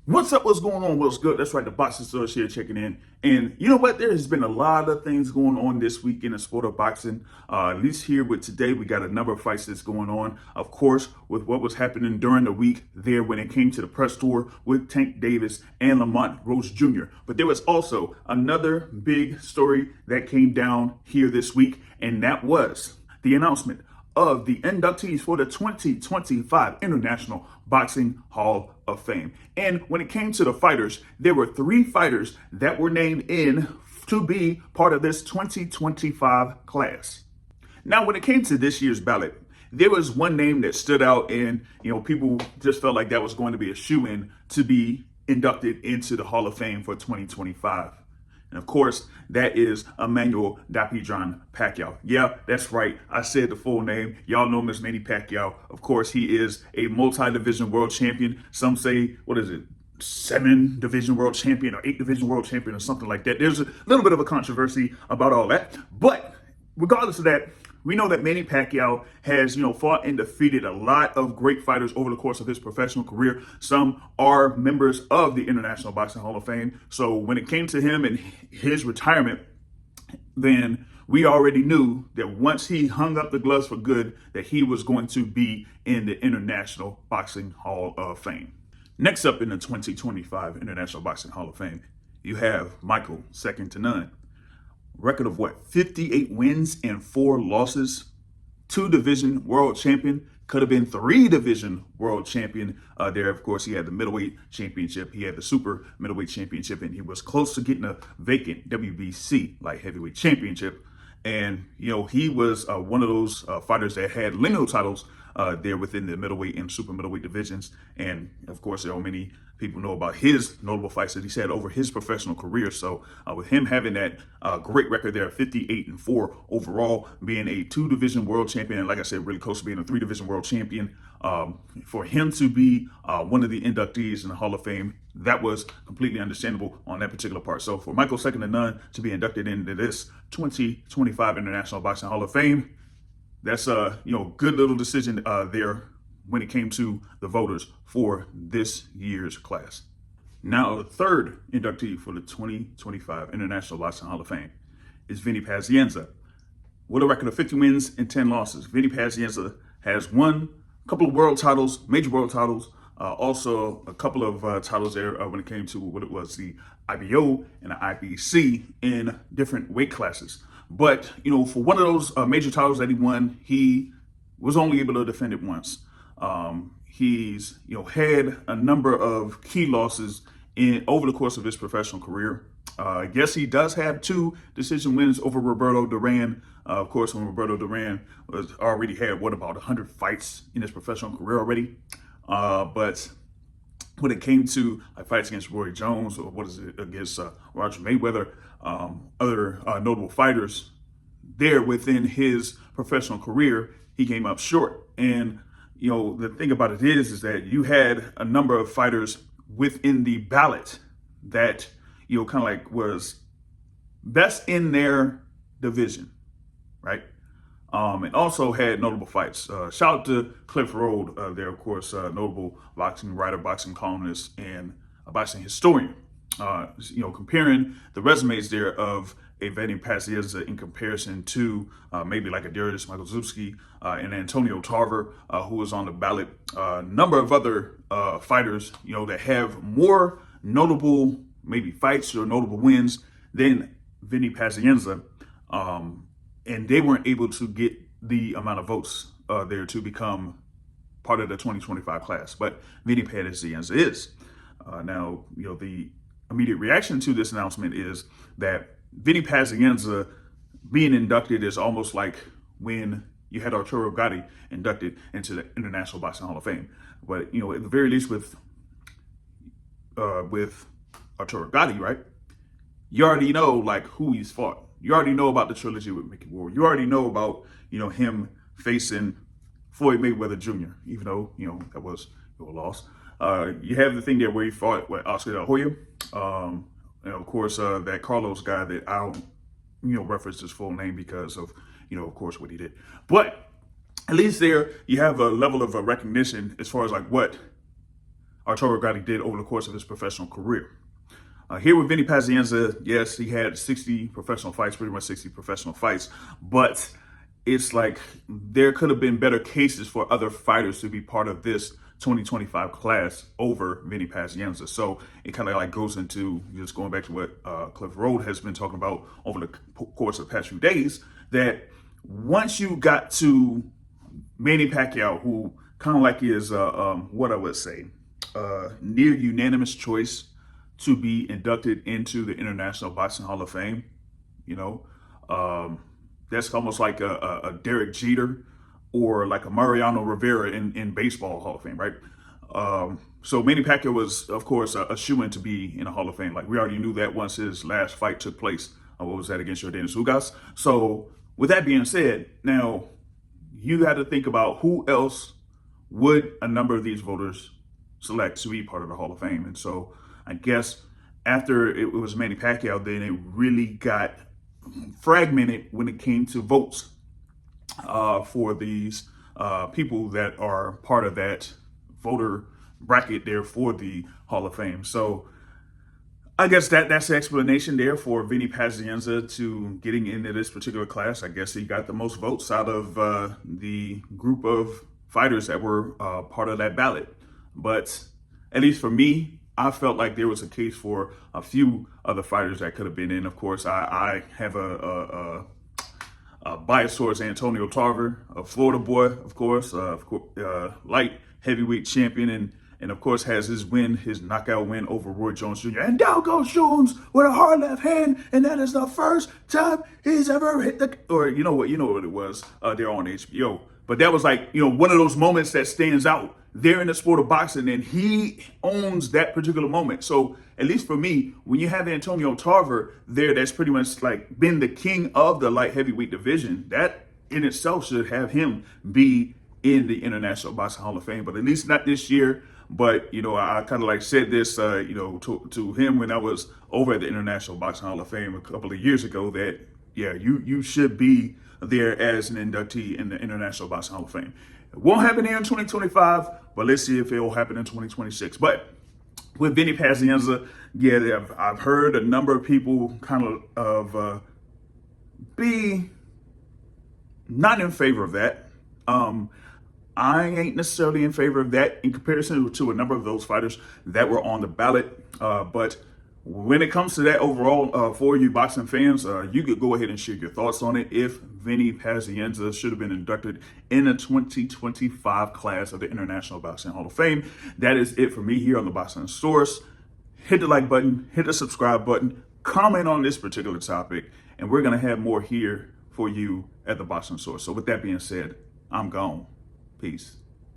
What's up? What's going on? What's good? That's right. The Boxing Source here checking in. And you know what? There has been a lot of things going on this week in the sport of boxing. At least here with today, we got a number of fights that's going on. Of course, with what was happening during the week there when it came to the press tour with Tank Davis and Lamont Rose Jr. But there was also another big story that came down here this week, and that was the announcement of the inductees for the 2025 International Boxing Hall of Fame. And when it came to the fighters, there were 3 fighters that were named in to be part of this 2025 class. Now, when it came to this year's ballot, there was one name that stood out, and people just felt like that was going to be a shoo-in to be inducted into the Hall of Fame for 2025. And of course, that is Emmanuel Dapidron Pacquiao. Yeah, that's right. I said the full name. Y'all know him as Manny Pacquiao. Of course, he is a multi-division world champion. Some say, 7-division world champion or 8-division world champion or something like that. There's a little bit of a controversy about all that. But regardless of that, we know that Manny Pacquiao has, fought and defeated a lot of great fighters over the course of his professional career. Some are members of the International Boxing Hall of Fame. So when it came to him and his retirement, then we already knew that once he hung up the gloves for good, that he was going to be in the International Boxing Hall of Fame. Next up in the 2025 International Boxing Hall of Fame, you have Michael, second to none. Record of 58 wins and 4 losses. 2-division world champion. Could have been 3-division world champion. There, of course, he had the middleweight championship. He had the super middleweight championship, and he was close to getting a vacant WBC light heavyweight championship. And, he was one of those fighters that had lineal titles there within the middleweight and super middleweight divisions. And of course, there are many people know about his notable fights that he's had over his professional career. So with him having that great record there, 58-4 overall, being a 2-division world champion, and like I said, really close to being a 3-division world champion, for him to be one of the inductees in the Hall of Fame, that was completely understandable on that particular part. So for Michael, second to none, to be inducted into this 2025 International Boxing Hall of Fame, that's a good little decision there when it came to the voters for this year's class. Now, the third inductee for the 2025 International Boxing Hall of Fame is Vinny Pazienza. With a record of 50 wins and 10 losses, Vinny Pazienza has won a couple of world titles, major world titles, also a couple of titles there when it came to what it was, the IBO and the IBC in different weight classes. But, for one of those major titles that he won, he was only able to defend it once. He's, had a number of key losses over the course of his professional career. Yes, he does have 2 decision wins over Roberto Duran. Of course, when Roberto Duran already had, about 100 fights in his professional career already. But when it came to fights against Roy Jones or against Roger Mayweather, other notable fighters there within his professional career, he came up short. And the thing about it is that you had a number of fighters within the ballot that kind of was best in their division, right? And also had notable fights. Shout out to Cliff Road there, of course, notable boxing writer, boxing columnist, and a boxing historian. Comparing the resumes there of a Vinny Pazienza in comparison to maybe like a Darius Michaelzewski and Antonio Tarver, who was on the ballot. A number of other fighters, that have more notable maybe fights or notable wins than Vinny Pazienza. And they weren't able to get the amount of votes there to become part of the 2025 class. But Vinny Pazienza is. Now, the immediate reaction to this announcement is that Vinny Pazienza being inducted is almost like when you had Arturo Gatti inducted into the International Boxing Hall of Fame. But, at the very least with Arturo Gatti, right, you already know who he's fought. You already know about the trilogy with Mickey Ward. You already know about, him facing Floyd Mayweather Jr., even though, that was a loss. You have the thing there where he fought with Oscar De La Hoya. And of course, that Carlos guy that I don't, reference his full name because of, of course, what he did. But at least there you have a level of recognition as far as what Arturo Gatti did over the course of his professional career. Here with Vinny Pazienza, yes, he had 60 professional fights, pretty much 60 professional fights, but it's like there could have been better cases for other fighters to be part of this 2025 class over Vinny Pazienza. So it kind of like goes into just going back to what Cliff Road has been talking about over the course of the past few days, that once you got to Manny Pacquiao, who kind of like is what I would say, near unanimous choice to be inducted into the International Boxing Hall of Fame. You know, that's almost like a Derek Jeter or like a Mariano Rivera in baseball Hall of Fame, right? So Manny Pacquiao was, of course, a shoo-in to be in the Hall of Fame. Like we already knew that once his last fight took place. What was that, against Yordenis Ugas? So with that being said, now you got to think about who else would a number of these voters select to be part of the Hall of Fame. And so I guess after it was Manny Pacquiao, then it really got fragmented when it came to votes for these people that are part of that voter bracket there for the Hall of Fame. So I guess that's the explanation there for Vinny Pazienza to getting into this particular class. I guess he got the most votes out of the group of fighters that were part of that ballot. But at least for me, I felt like there was a case for a few other fighters that could have been in. Of course, I have a bias towards Antonio Tarver, a Florida boy, of course, light heavyweight champion, and of course has his knockout win over Roy Jones Jr. And down goes Jones with a hard left hand, and that is the first time he's ever hit you know what it was there on HBO. But that was like, one of those moments that stands out there in the sport of boxing, and he owns that particular moment. So at least for me, when you have Antonio Tarver there, that's pretty much like been the king of the light heavyweight division, that in itself should have him be in the International Boxing Hall of Fame, but at least not this year. But, I kind of like said this, to him when I was over at the International Boxing Hall of Fame a couple of years ago, that, yeah, you should be there as an inductee in the International Boxing Hall of Fame. It won't happen here in 2025, but let's see if it will happen in 2026. But with Vinny Pazienza, yeah, I've heard a number of people kind of be not in favor of that. I ain't necessarily in favor of that in comparison to a number of those fighters that were on the ballot. But when it comes to that overall, for you boxing fans, you could go ahead and share your thoughts on it. If Vinny Pazienza should have been inducted in the 2025 class of the International Boxing Hall of Fame. That is it for me here on the Boxing Source. Hit the like button, hit the subscribe button, comment on this particular topic, and we're going to have more here for you at the Boxing Source. So with that being said, I'm gone. Peace.